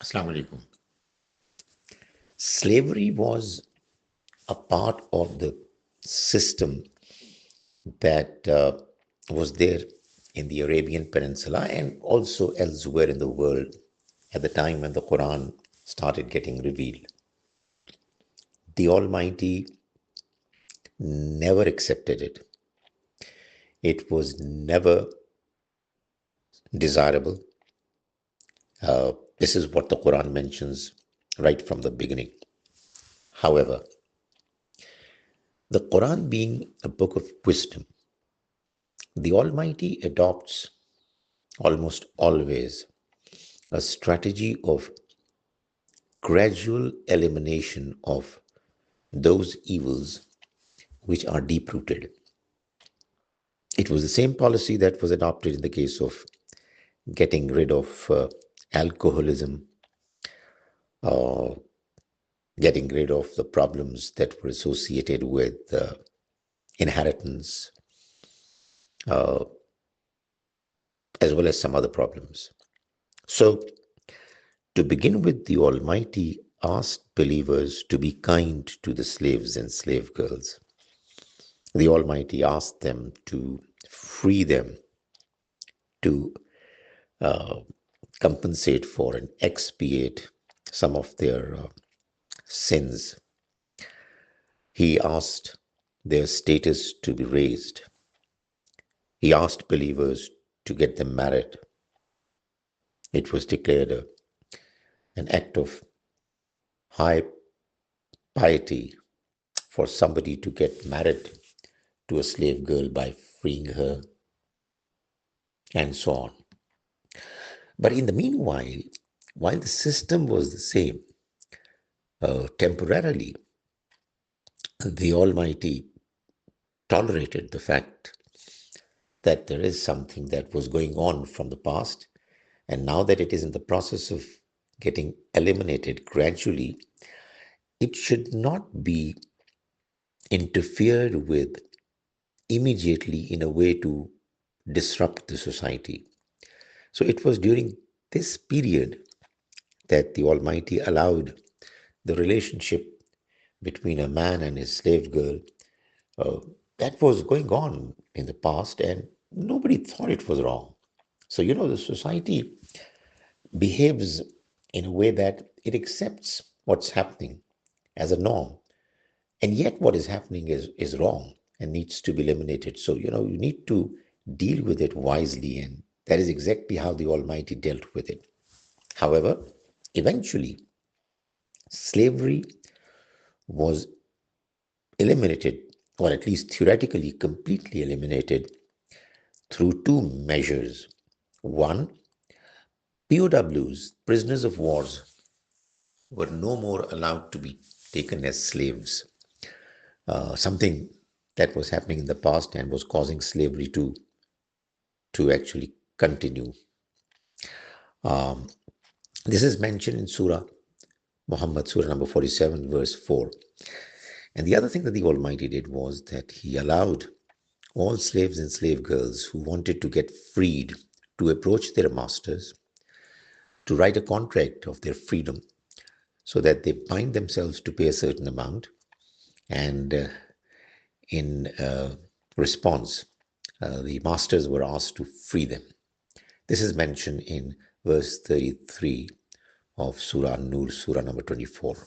Assalamu alaikum. Slavery was a part of the system that was there in the Arabian Peninsula and also elsewhere in the world at the time when the Quran started getting revealed. The Almighty never accepted it. It was never desirable. This is what the Quran mentions right from the beginning. However, the Quran being a book of wisdom, the Almighty adopts almost always a strategy of gradual elimination of those evils which are deep rooted. It was the same policy that was adopted in the case of getting rid of alcoholism, uh, getting rid of the problems that were associated with inheritance, uh, as well as some other problems. So, to begin with, the Almighty asked believers to be kind to the slaves and slave girls. The Almighty asked them to free them, to uh, compensate for and expiate some of their sins. He asked their status to be raised. He asked believers to get them married. It was declared an act of high piety for somebody to get married to a slave girl by freeing her, and so on. But in the meanwhile, while the system was the same, temporarily, the Almighty tolerated the fact that there is something that was going on from the past, and now that it is in the process of getting eliminated gradually, it should not be interfered with immediately in a way to disrupt the society. So it was during this period that the Almighty allowed the relationship between a man and his slave girl uh, that was going on in the past, and nobody thought it was wrong. So, the society behaves in a way that it accepts what's happening as a norm. And yet, what is happening is wrong and needs to be eliminated. So, you need to deal with it wisely. And that is exactly how the Almighty dealt with it. However, eventually, slavery was eliminated, or at least theoretically completely eliminated, through two measures. One, POWs, prisoners of wars, were no more allowed to be taken as slaves, something that was happening in the past and was causing slavery to actually continue. Um, this is mentioned in Surah Muhammad, Surah number 47, verse 4. And the other thing that the Almighty did was that He allowed all slaves and slave girls who wanted to get freed to approach their masters, to write a contract of their freedom so that they bind themselves to pay a certain amount, and in response, the masters were asked to free them. This is mentioned in verse 33 of Surah Nur, Surah number 24.